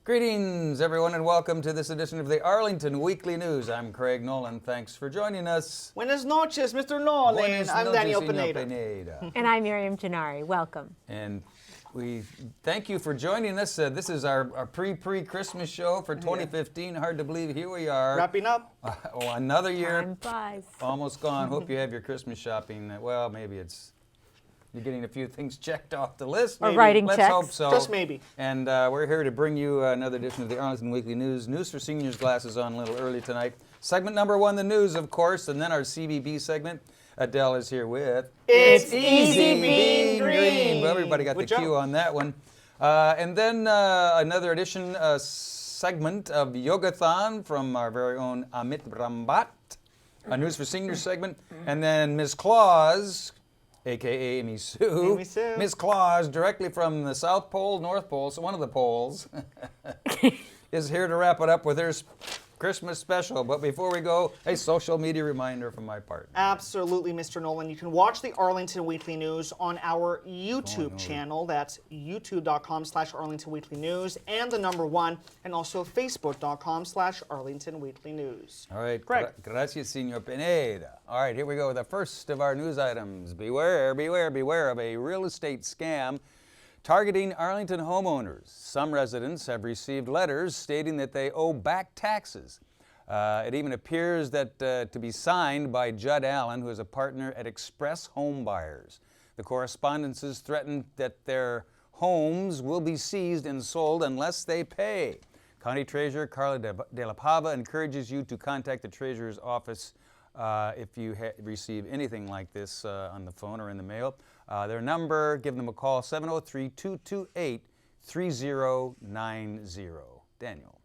Greetings, everyone, and welcome to this edition of the Arlington Weekly News. I'm Craig Nolan. Thanks for joining us. Buenas noches, Mr. Nolan. I'm Daniel Pineda. And I'm Miriam Gennari. Welcome. And we thank you for joining us. This is our pre-Christmas show for 2015. Hard to believe, here we are. Wrapping up. Another year. Time flies. Almost gone. Hope you have your Christmas shopping. Well, maybe you're getting a few things checked off the list. Or writing Let's checks. hope so. Just maybe. And we're here to bring you another edition of the Arlington Weekly News. News for seniors, glasses on a little early tonight. Segment number one, the news, of course, and then our CBB segment. Adele is here with... It's Easy Being Green. Well, everybody got the cue on that one. And then another edition, segment of Yogathon from our very own Amit Brahmbhatt. A News for Seniors segment. And then Ms. Claus... a.k.a. Amy Sue. Miss Claus, directly from the South Pole, North Pole, so one of the poles, is here to wrap it up with her Christmas special. But before we go, a social media reminder from my part. Absolutely, Mr. Nolan. You can watch the Arlington Weekly News on our YouTube channel. That's youtube.com/Arlington Weekly News and the number one, and also facebook.com/Arlington Weekly News. All right. Craig. Gracias, Senor Pineda. All right, here we go with the first of our news items. Beware, beware, beware of a real estate scam targeting Arlington homeowners. Some residents have received letters stating that they owe back taxes. It even appears that to be signed by Judd Allen, who is a partner at Express Home Buyers. The correspondences threaten that their homes will be seized and sold unless they pay. County Treasurer Carla de la Pava encourages you to contact the Treasurer's office if you receive anything like this on the phone or in the mail. Their number, give them a call, 703-228-3090. Daniel.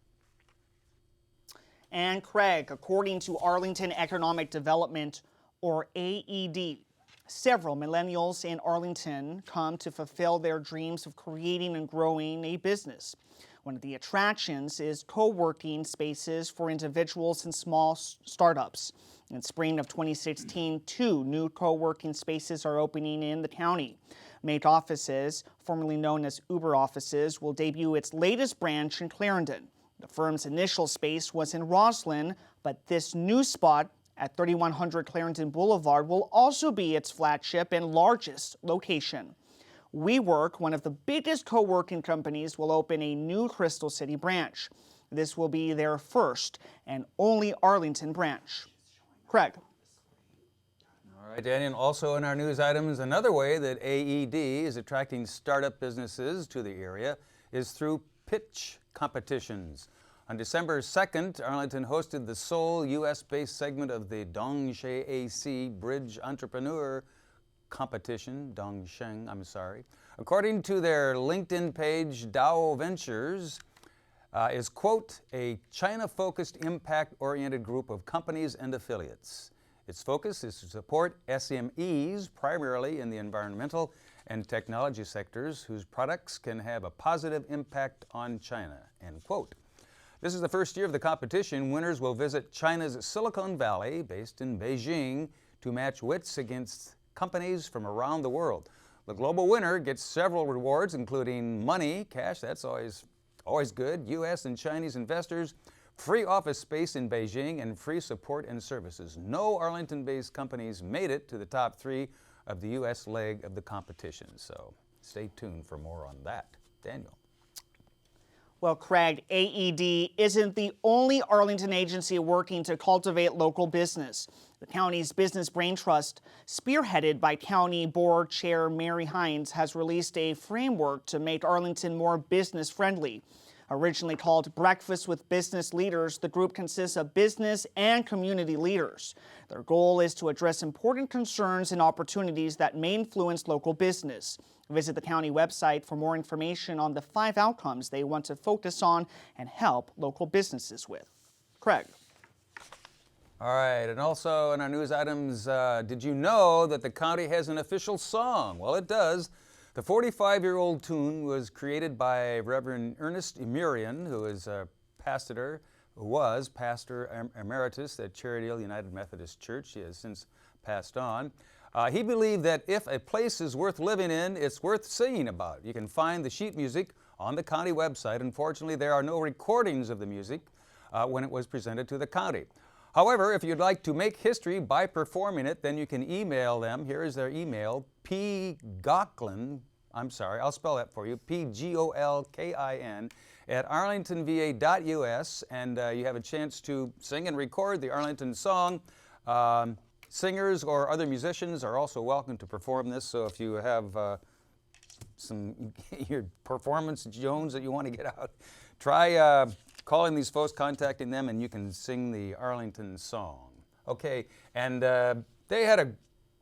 And Craig, according to Arlington Economic Development, or AED, several millennials in Arlington come to fulfill their dreams of creating and growing a business. One of the attractions is co-working spaces for individuals and small startups. In spring of 2016, 2 new co-working spaces are opening in the county. Make Offices, formerly known as Uber Offices, will debut its latest branch in Clarendon. The firm's initial space was in Roslyn, but this new spot at 3100 Clarendon Boulevard will also be its flagship and largest location. WeWork, one of the biggest co-working companies, will open a new Crystal City branch. This will be their first and only Arlington branch. Craig. All right, Daniel. Also in our news items, another way that AED is attracting startup businesses to the area is through pitch competitions. On December 2nd, Arlington hosted the sole U.S.-based segment of the Dongsheng AC Bridge Entrepreneur Competition, According to their LinkedIn page, Dow Ventures is, quote, a China-focused, impact-oriented group of companies and affiliates. Its focus is to support SMEs, primarily in the environmental and technology sectors, whose products can have a positive impact on China, end quote. This is the first year of the competition. Winners will visit China's Silicon Valley, based in Beijing, to match wits against companies from around the world. The global winner gets several rewards, including money, cash, that's always good, U.S. and Chinese investors, free office space in Beijing, and free support and services. No Arlington-based companies made it to the top 3 of the U.S. leg of the competition, so stay tuned for more on that. Daniel. Well, Craig, AED isn't the only Arlington agency working to cultivate local business. The county's Business Brain Trust, spearheaded by County Board Chair Mary Hines, has released a framework to make Arlington more business-friendly. Originally called Breakfast with Business Leaders, the group consists of business and community leaders. Their goal is to address important concerns and opportunities that may influence local business. Visit the county website for more information on the 5 outcomes they want to focus on and help local businesses with. Craig. All right, and also in our news items, did you know that the county has an official song? Well, it does. The 45-year-old tune was created by Reverend Ernest Emurian, who was pastor emeritus at Cherry Hill United Methodist Church. He has since passed on. He believed that if a place is worth living in, it's worth singing about. You can find the sheet music on the county website. Unfortunately, there are no recordings of the music when it was presented to the county. However, if you'd like to make history by performing it, then you can email them. Here is their email, pgocklin, I'll spell that for you, P-G-O-L-K-I-N, at arlingtonva.us, and you have a chance to sing and record the Arlington song. Singers or other musicians are also welcome to perform this, so if you have your performance Jones that you want to get out, try calling these folks, contacting them, and you can sing the Arlington song. Okay, and they had a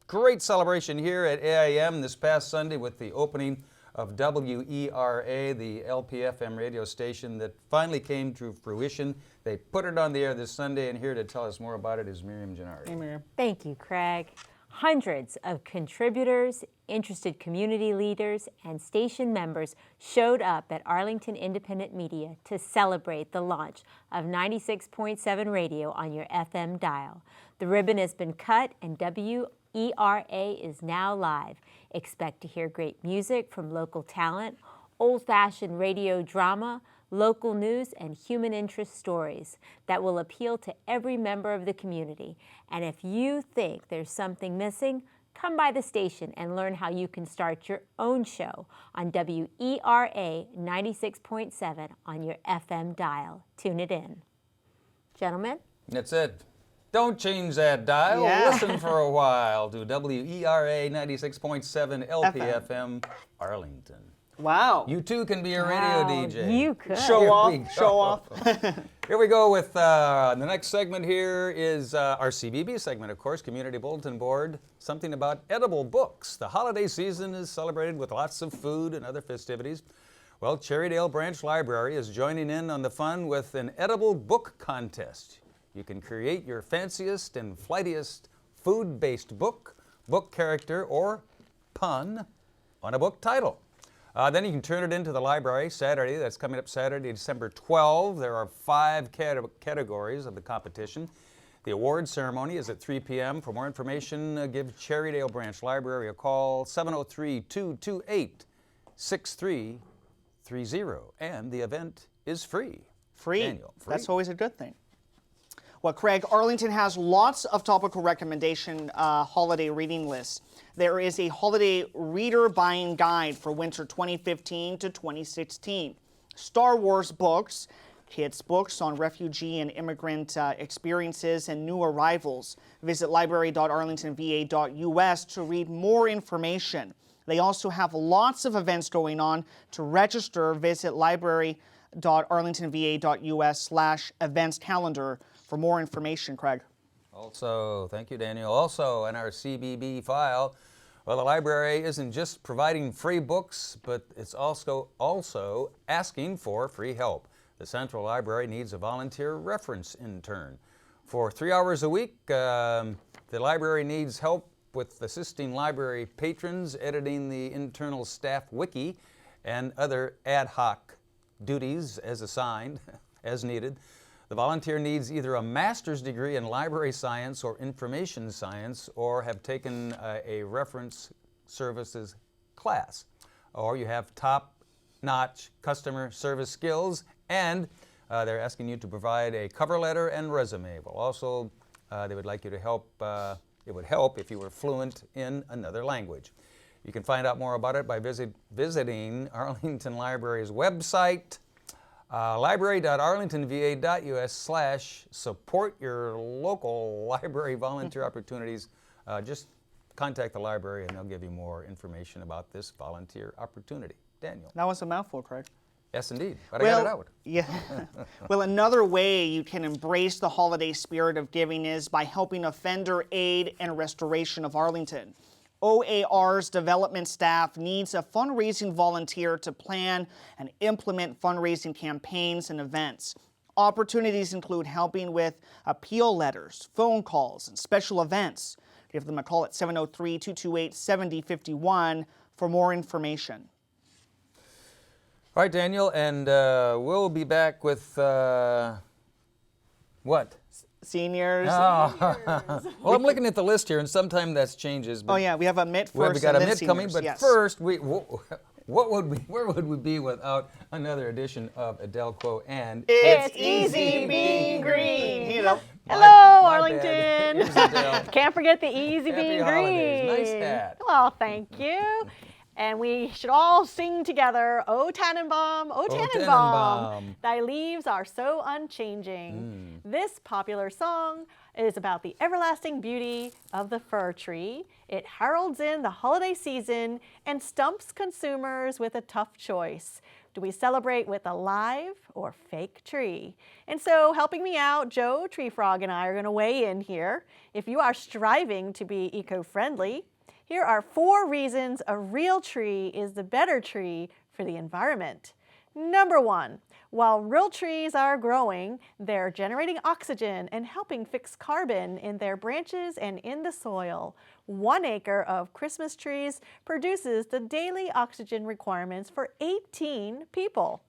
great celebration here at AIM this past Sunday with the opening of WERA, the LPFM radio station that finally came to fruition. They put it on the air this Sunday, and here to tell us more about it is Miriam Gennari. Hey, Miriam. Thank you, Craig. Hundreds of contributors, interested community leaders, and station members showed up at Arlington Independent Media to celebrate the launch of 96.7 radio on your FM dial. The ribbon has been cut and WERA is now live. Expect to hear great music from local talent, old-fashioned radio drama, local news, and human interest stories that will appeal to every member of the community. And if you think there's something missing, come by the station and learn how you can start your own show on WERA 96.7 on your FM dial. Tune it in. Gentlemen? That's it. Don't change that dial. Yeah. Listen for a while to WERA 96.7 LPFM Arlington. Wow. You too can be a radio Wow, DJ. you could. Show Here off. we go. Show off. Here we go with the next segment. Here is our CBB segment, of course, Community Bulletin Board. Something about edible books. The holiday season is celebrated with lots of food and other festivities. Well, Cherrydale Branch Library is joining in on the fun with an edible book contest. You can create your fanciest and flightiest food-based book, book character, or pun on a book title. Then you can turn it into the library Saturday. That's coming up Saturday, December 12. There are 5 categories of the competition. The award ceremony is at 3 p.m. For more information, give Cherrydale Branch Library a call, 703-228-6330. And the event is free. Free. Daniel, free. That's always a good thing. Well, Craig, Arlington has lots of topical recommendation holiday reading lists. There is a holiday reader buying guide for winter 2015 to 2016. Star Wars books, kids' books on refugee and immigrant experiences and new arrivals. Visit library.arlingtonva.us to read more information. They also have lots of events going on. To register, visit library.arlingtonva.us/events calendar for more information, Craig. Also, thank you, Daniel. Also, in our CBB file, well, the library isn't just providing free books, but it's also asking for free help. The Central Library needs a volunteer reference intern. For 3 hours a week, the library needs help with assisting library patrons, editing the internal staff wiki, and other ad hoc duties as assigned, as needed. The volunteer needs either a master's degree in library science or information science, or have taken a reference services class, or you have top-notch customer service skills, and they're asking you to provide a cover letter and resume. Well, also, they would like you to help, it would help if you were fluent in another language. You can find out more about it by visiting Arlington Library's website, library.arlingtonva.us/support your local library volunteer opportunities. Just contact the library and they'll give you more information about this volunteer opportunity. Daniel. That was a mouthful, Craig. Yes, indeed, but I got it out. Yeah. Well, another way you can embrace the holiday spirit of giving is by helping Offender Aid and Restoration of Arlington. OAR's development staff needs a fundraising volunteer to plan and implement fundraising campaigns and events. Opportunities include helping with appeal letters, phone calls, and special events. Give them a call at 703-228-7051 for more information. All right, Daniel, and we'll be back with what? Seniors. Oh. Well, I'm looking at the list here, and sometimes that changes. But Oh, yeah, we have Amit first. we got and then Amit coming, seniors, but yes. first, Where would we be without another edition of Adele Quo and It's easy being green. You know. Hello, my Arlington. bad. Here's Adele. Can't forget the easy Happy being holidays. green. Nice hat. Well, thank you. And we should all sing together, O Tannenbaum, O Tannenbaum, thy leaves are so unchanging. This popular song is about the everlasting beauty of the fir tree. It heralds in the holiday season and stumps consumers with a tough choice. Do we celebrate with a live or fake tree? And so helping me out, Joe Tree Frog and I are going to weigh in here. If you are striving to be eco-friendly, here are 4 reasons a real tree is the better tree for the environment. Number 1, while real trees are growing, they're generating oxygen and helping fix carbon in their branches and in the soil. 1 acre of Christmas trees produces the daily oxygen requirements for 18 people.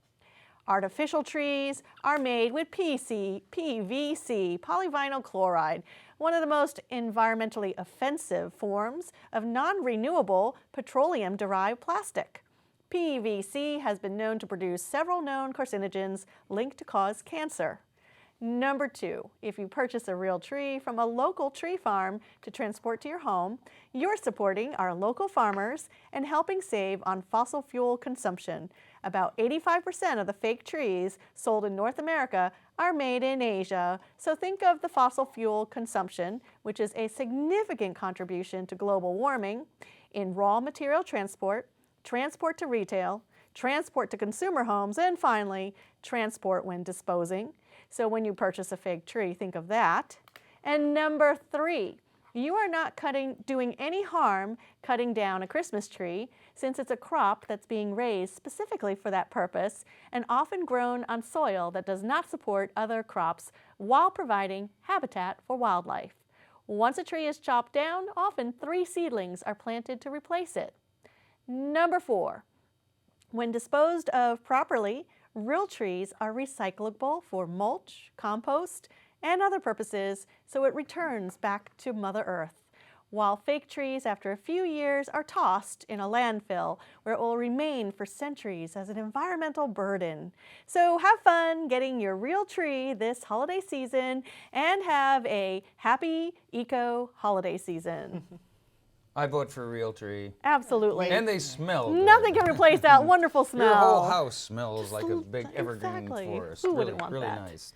Artificial trees are made with PVC, polyvinyl chloride, one of the most environmentally offensive forms of non-renewable petroleum-derived plastic. PVC has been known to produce several known carcinogens linked to cause cancer. Number 2, if you purchase a real tree from a local tree farm to transport to your home, you're supporting our local farmers and helping save on fossil fuel consumption. About 85% of the fake trees sold in North America are made in Asia, so think of the fossil fuel consumption, which is a significant contribution to global warming, in raw material transport, transport to retail, transport to consumer homes, and finally, transport when disposing. So when you purchase a fake tree, think of that. And number 3, you are not doing any harm cutting down a Christmas tree, since it's a crop that's being raised specifically for that purpose and often grown on soil that does not support other crops while providing habitat for wildlife. Once a tree is chopped down, often 3 seedlings are planted to replace it. Number 4, when disposed of properly, real trees are recyclable for mulch, compost, and other purposes, so it returns back to Mother Earth, while fake trees after a few years are tossed in a landfill where it will remain for centuries as an environmental burden. So have fun getting your real tree this holiday season and have a happy eco holiday season. I vote for a real tree. Absolutely. And they smell good. Nothing can replace that wonderful smell. Your whole house smells like a big evergreen Exactly. forest. Who really, wouldn't want really that? nice.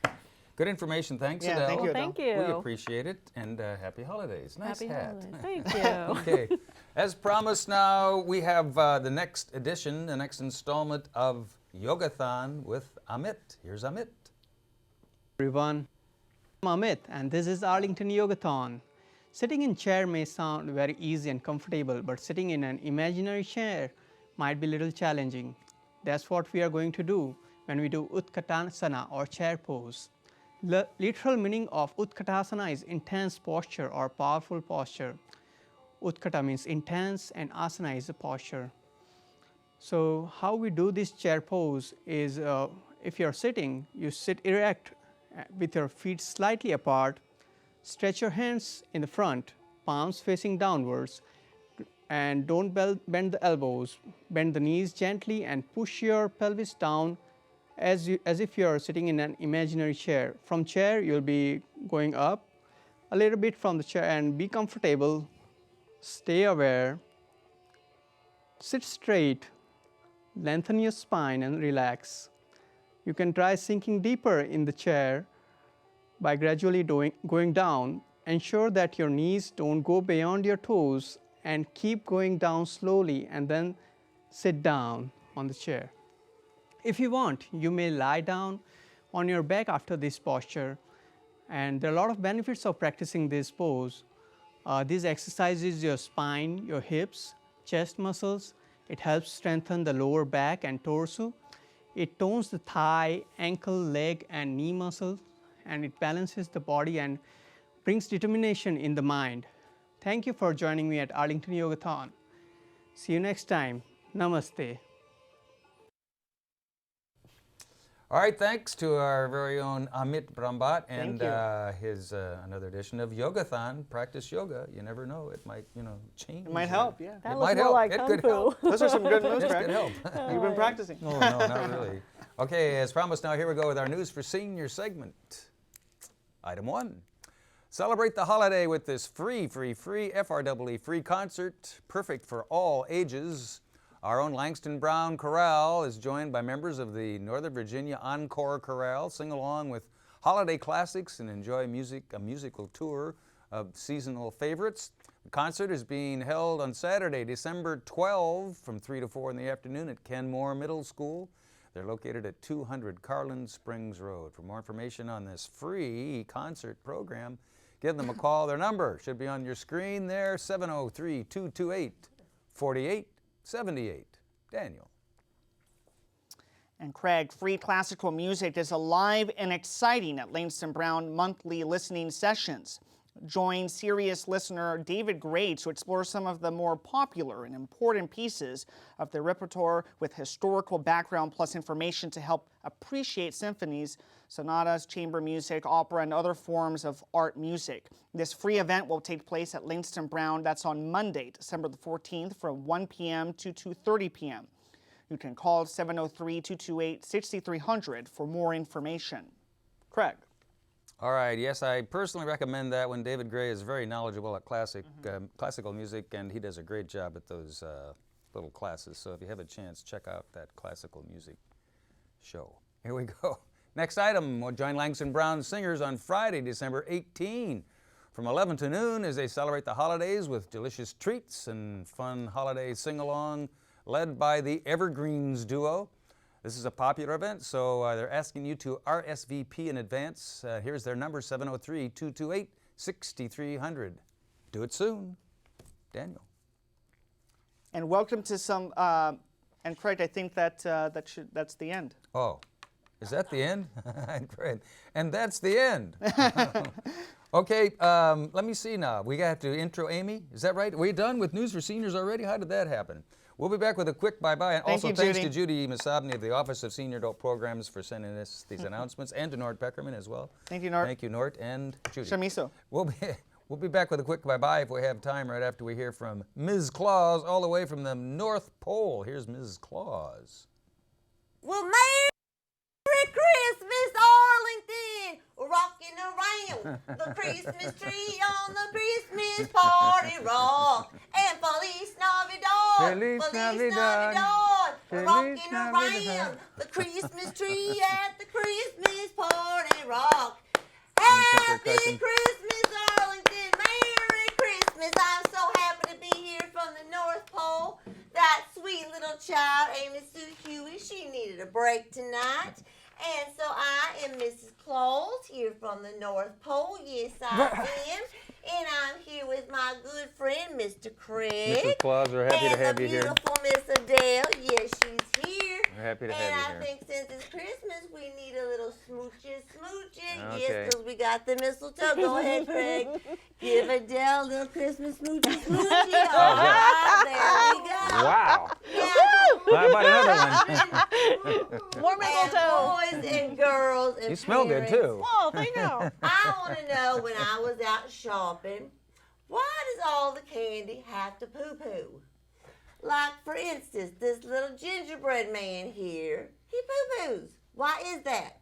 Good information. Thanks, Yeah, Adele. thank you, Well, thank you. We appreciate it, and happy holidays. Nice Happy hat. holidays. Thank you. Okay. As promised, now we have the next edition, the next installment of Yogathon with Amit. Here's Amit. Everyone, I'm Amit and this is Arlington Yogathon. Sitting in chair may sound very easy and comfortable, but sitting in an imaginary chair might be a little challenging. That's what we are going to do when we do Utkatasana or chair pose. The literal meaning of Utkatasana is intense posture or powerful posture. Utkata means intense and asana is a posture. So how we do this chair pose is if you're sitting, you sit erect with your feet slightly apart. Stretch your hands in the front, palms facing downwards, and don't bend the elbows. Bend the knees gently and push your pelvis down as if you are sitting in an imaginary chair. From chair, you'll be going up a little bit from the chair and be comfortable. Stay aware. Sit straight. Lengthen your spine and relax. You can try sinking deeper in the chair by gradually going down. Ensure that your knees don't go beyond your toes and keep going down slowly and then sit down on the chair. If you want, you may lie down on your back after this posture, and there are a lot of benefits of practicing this pose. This exercises your spine, your hips, chest muscles. It helps strengthen the lower back and torso. It tones the thigh, ankle, leg, and knee muscles, and it balances the body and brings determination in the mind. Thank you for joining me at Arlington Yogathon. See you next time. Namaste. All right, thanks to our very own Amit Brahmbhatt and Thank his another edition of Yogathon. Practice yoga. You never know; it might, change. It might help, yeah. That It was might more help. like It Kung could Fu. help. Those are some good moves, This Greg. could help. You've been practicing. Oh, no, not really. Okay, as promised, now here we go with our News for Senior segment. Item 1. Celebrate the holiday with this free FREE free concert, perfect for all ages. Our own Langston Brown Chorale is joined by members of the Northern Virginia Encore Chorale. Sing along with holiday classics and enjoy a musical tour of seasonal favorites. The concert is being held on Saturday, December 12 from 3 to 4 in the afternoon at Kenmore Middle School. They're located at 200 Carlin Springs Road. For more information on this free concert program, give them a call. Their number should be on your screen there, 703-228-4878. Daniel. And Craig, free classical music is alive and exciting at Langston Brown monthly listening sessions. Join serious listener David Gray to explore some of the more popular and important pieces of the repertoire with historical background plus information to help appreciate symphonies, sonatas, chamber music, opera, and other forms of art music. This free event will take place at Langston Brown. That's on Monday, December the 14th from 1 p.m. to 2:30 p.m. You can call 703-228-6300 for more information. Craig. All right, yes, I personally recommend that one. David Gray is very knowledgeable at classical music, and he does a great job at those little classes. So if you have a chance, check out that classical music show. Here we go. Next item, we'll join Langston Brown Singers on Friday, December 18, from 11 to noon as they celebrate the holidays with delicious treats and fun holiday sing-along led by the Evergreens duo. This is a popular event, so they're asking you to RSVP in advance. Here's their number, 703-228-6300. Do it soon. Daniel. And welcome to some, and Craig, I think that's the end. Oh, is that the end? Great. And that's the end. Okay, let me see now. We got to intro Amy. Is that right? Are we done with News for Seniors already? How did that happen? We'll be back with a quick bye-bye. And also thanks to Judy Masabny of the Office of Senior Adult Programs for sending us these announcements, and to Nort Peckerman as well. Thank you, Nort. Thank you, Nort, and Judy. Shamiso. We'll be back with a quick bye-bye if we have time right after we hear from Ms. Claus all the way from the North Pole. Here's Ms. Claus. Well, Merry Christmas, Arlington! Rocking around the Christmas tree on the Christmas party rock. And Feliz Navidad! Feliz Navidad! We're rocking around the Christmas tree at the Christmas party rock. Happy Christmas, Arlington! Merry Christmas! I'm so happy to be here from the North Pole. That sweet little child, Amy Sue Huheey, she needed a break tonight. And so I am Mrs. Claus here from the North Pole. Yes, I am. And I'm here with my good friend, Mr. Craig. Mrs. Claus, we're happy to have you here. And the beautiful Miss Adele. Yes, she's here. We're happy to have you And I here. think since it's Christmas, we need a little smooches. Okay. Yes, because we got the mistletoe. Go ahead, Craig. Give Adele a little Christmas smoochie. All right, there we go. Wow. Now, How about another one? More mistletoe. boys and girls and You smell good, parents, too. Oh, thank you. I want to know, when I was out shopping, why does all the candy have to poo-poo? Like, for instance, this little gingerbread man here, he poo-poos. Why is that?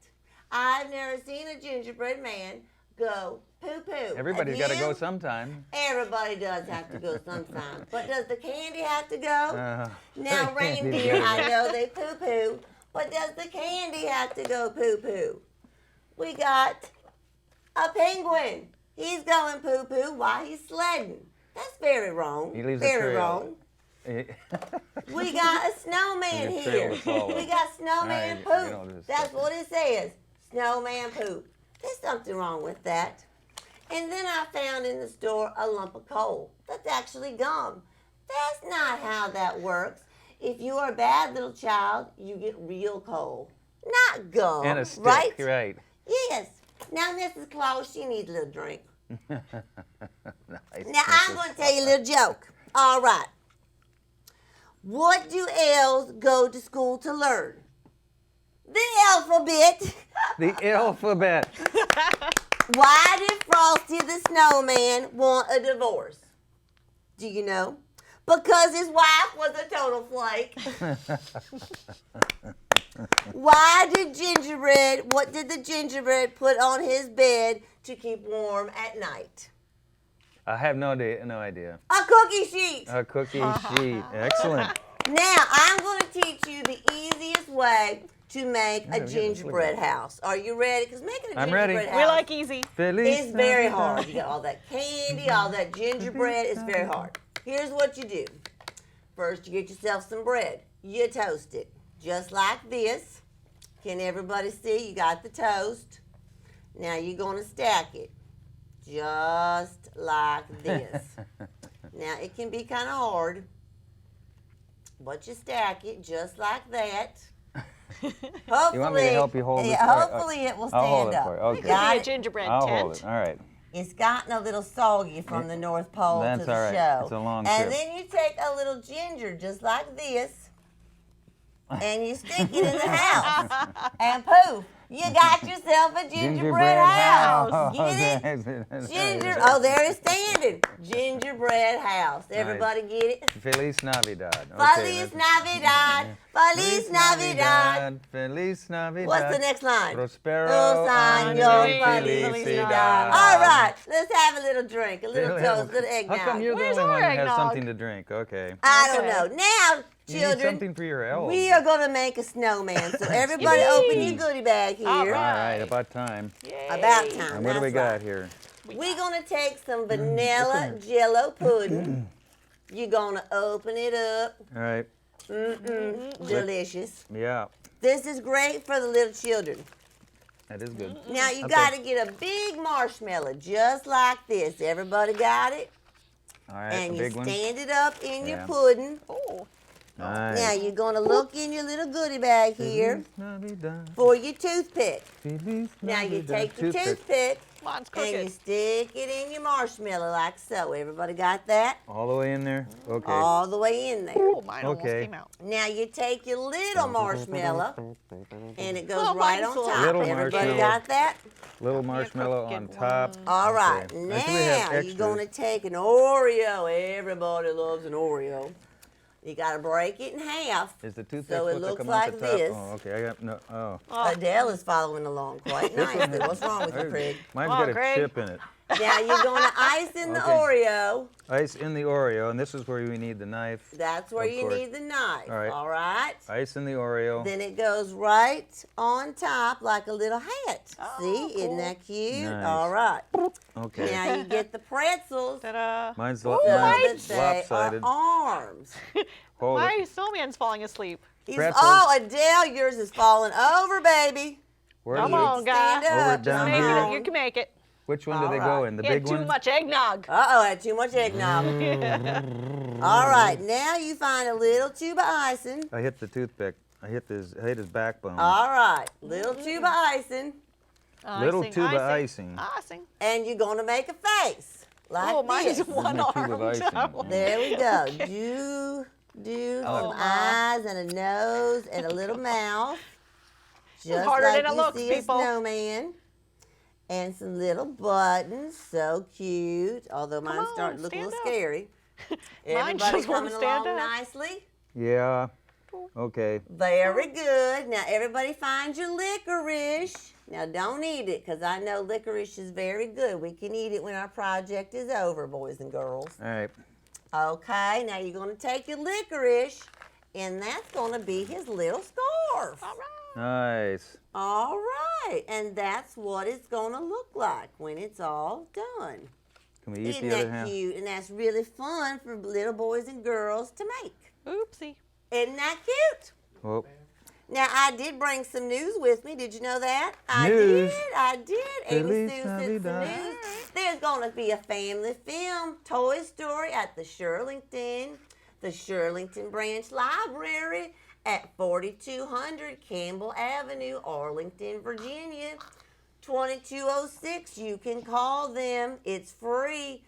I've never seen a gingerbread man go poo-poo. Everybody's got to go Again, sometime. Everybody does have to go sometime. But does the candy have to go? Now, Candy reindeer, does. I know they poo-poo, but does the candy have to go poo-poo? We got a penguin. He's going poo-poo while he's sledding. That's very wrong. He leaves a very trail. wrong. We got a snowman Leave a trail here. to follow. We got snowman You poop. don't just That's stop what it says. Snowman poop. There's something wrong with that. And then I found in the store a lump of coal. That's actually gum. That's not how that works. If you are a bad little child, you get real coal. Not gum. And a stick, right? right. Yes. Now, Mrs. Claus, she needs a little drink. Nice. Now, I'm going to tell you a little joke. All right. What do elves go to school to learn? The alphabet. The alphabet. Why did Frosty the Snowman want a divorce? Do you know? Because his wife was a total flake. What did the gingerbread put on his bed to keep warm at night? I have no idea. A cookie sheet. A cookie sheet. Excellent. Now, I'm going to teach you the easiest way to make a gingerbread house. Are you ready? Because making a I'm ready. gingerbread We house like easy. is very hard. You got all that candy, all that gingerbread. It's very hard. Here's what you do. First, you get yourself some bread. You toast it, just like this. Can everybody see? You got the toast. Now you're going to stack it, just like this. Now, it can be kind of hard, but you stack it just like that. Hopefully, You want me to help you hold it? hopefully it will stand I'll hold it up. for you. Okay. Could Got be a it? gingerbread I'll tent. hold it. All right. It's gotten a little soggy from the North Pole That's to the all right. show. It's a long and trip. then you take a little ginger just like this, and you stick it in the house, and poof, you got yourself a gingerbread house. Get it? Ginger. Oh, there it's standing. Gingerbread house. Everybody get it? Feliz Navidad. Feliz Navidad. Feliz Navidad. Feliz Navidad. What's the next line? Prospero Dos años, felicidad. felicidad. All right, let's have a little drink, a little toast, a little eggnog. How come you're the Where's only one our that has eggnog? something to drink? Okay. I don't Okay. know. Now, You need children, something for your elves. we are going to make a snowman. So everybody Yippee. open your goodie bag here. All All right. right, about time. About time. And what do we that's got right. here? We're going to take some vanilla jello pudding. You're going to open it up. All right. Delicious. Yeah, This is great for the little children. that is good. Now, you Okay. got to get a big marshmallow just like this. Everybody got it? All right, And a you big one. stand it up in your Yeah. pudding. Oh, Nice. Now, you're going to look in your little goodie bag here Feliz Navidad. for your toothpick. Feliz Now, you Navidad. take your toothpick mine's and you crooked. stick it in your marshmallow like so. Everybody got that? All the way in there? Okay. All the way in there. Oh, mine almost Okay. came out. Now, you take your little marshmallow and it goes Oh, right mine's on full. top. Little Everybody marshmallow. got that? Little marshmallow on crooked top. one. All right. Okay. I think we have Now, you're extras. going to take an Oreo. Everybody loves an Oreo. You got to break it in half. Is the toothpick So it supposed to looks come like off the top? this. Oh, okay. I got no. Oh. Adele is following along quite nicely. What's wrong with you, Craig? Mine's Come on, got a Craig. chip in it. Now you're going to ice in the Okay. Oreo. Ice in the Oreo, and this is where we need the knife. That's where Of you course. need the knife. All right. All right. Ice in the Oreo. Then it goes right on top like a little hat. Oh, See? Isn't cool. that cute? Nice. All right. Okay. Now you get the pretzels. Ta-da. Mine's So that mine's they lopsided. are arms. Hold My it. snowman's falling asleep. Pretzels. Oh, Adele, yours is falling over, baby. Where Come does it- on, guys. Stand up. Over, down Make here. it. You can make it. Which one do they All go right. in? The You had big too one? much eggnog. Uh-oh, I had too much eggnog. All right, now you find a little tube of icing. I hit the toothpick. I hit his backbone. All right, little tube of icing. Little Icing, tube of icing. Icing. And you're going to make a face like Oh, mine's this. one my tube of arm. icing? There we go. Do Oh, some eyes and a nose and a little mouth. Just harder like than it you looks, see a people. snowman. And some little buttons. So cute. Although mine's on, starting to look a little stand up. scary. Mine Everybody just won't coming stand along up. nicely. Yeah. Okay. Very good. Now everybody find your licorice. Now don't eat it because I know licorice is very good. We can eat it when our project is over, boys and girls. All right. Okay, now you're going to take your licorice and that's going to be his little scarf. All right. Nice. All right, and that's what it's going to look like when it's all done. Can we eat Isn't the other that half? cute? And that's really fun for little boys and girls to make. Oopsie. Isn't that cute? Oh, Now, I did bring some news with me. Did you know that? News. I did. Amy Feliz Sue sent some Navidad. news. There's going to be a family film, Toy Story, at the Shirlington Branch Library at 4200 Campbell Avenue, Arlington, Virginia. 2206. You can call them. It's free.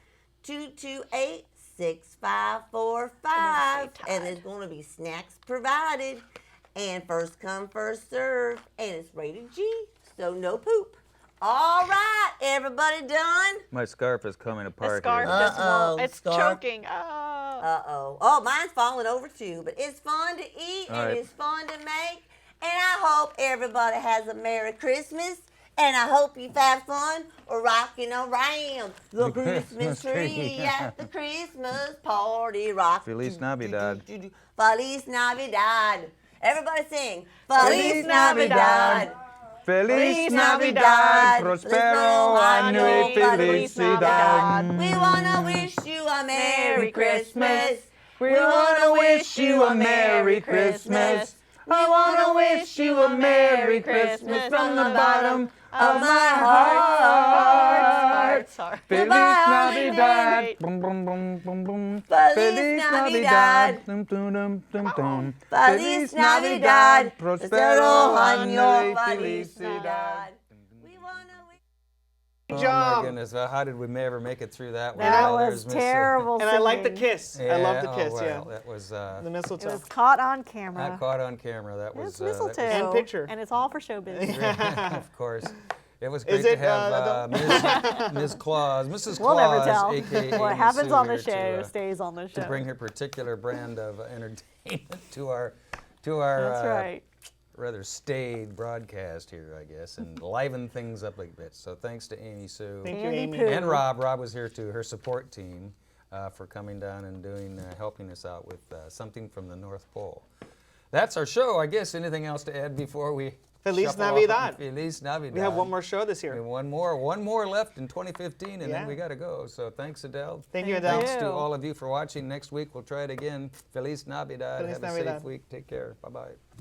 228-6545. And there's going to be snacks provided. And first come, first serve. And it's rated G, so no poop. All right, everybody done? My scarf is coming The apart scarf here. just Uh-oh, won't. It's scarf. choking. Oh. Uh-oh. Oh, mine's falling over too. But it's fun to eat All and right. it's fun to make. And I hope everybody has a Merry Christmas. And I hope you've had fun rocking around the Christmas tree at the Christmas party. Rock. Feliz Navidad. Feliz Navidad. Everybody sing. Feliz Navidad. Feliz Navidad. Prospero año y felicidad. We wanna wish you a Merry Christmas. We wanna wish you a Merry Christmas. I wanna wish you a Merry Christmas from the bottom of my heart. Sorry. Feliz Navidad. Boom, boom, boom, boom, boom. Feliz Navidad. Dum, dum, dum, dum, dum. Feliz Navidad. Prospero año y felicidad. We wanna wish. Oh job. my goodness! How did we ever make it through that one? That Oh, was there's Miss- terrible. And I like the singing. kiss. I love the kiss, well, yeah. That was The It mistletoe. was caught on I camera. caught on camera. That was It's that was- mistletoe. And picture. And it's all for showbiz. of course. It was Is great it, to have Ms. Claus, Mrs. We'll never Claus, tell. aka What Amy happens Sue on the here show stays on the show. to bring her particular brand of entertainment to our That's right. rather staid broadcast here, I guess, and liven things up a bit. So thanks to Amy Sue Thank you, Andy Amy. Pooh. and Rob. Rob was here too. Her support team for coming down and helping us out with something from the North Pole. That's our show, I guess. Anything else to add before we? Feliz shuffle off? Navidad. Feliz Navidad. We have one more show this We have year. one more left in 2015, and Yeah. then we got to go. So thanks, Adele. Thank you, Thank Adele. Thanks to you. all of you for watching. Next week we'll try it again. Feliz Navidad. Feliz Have a Navidad. safe week. Take care. Bye bye.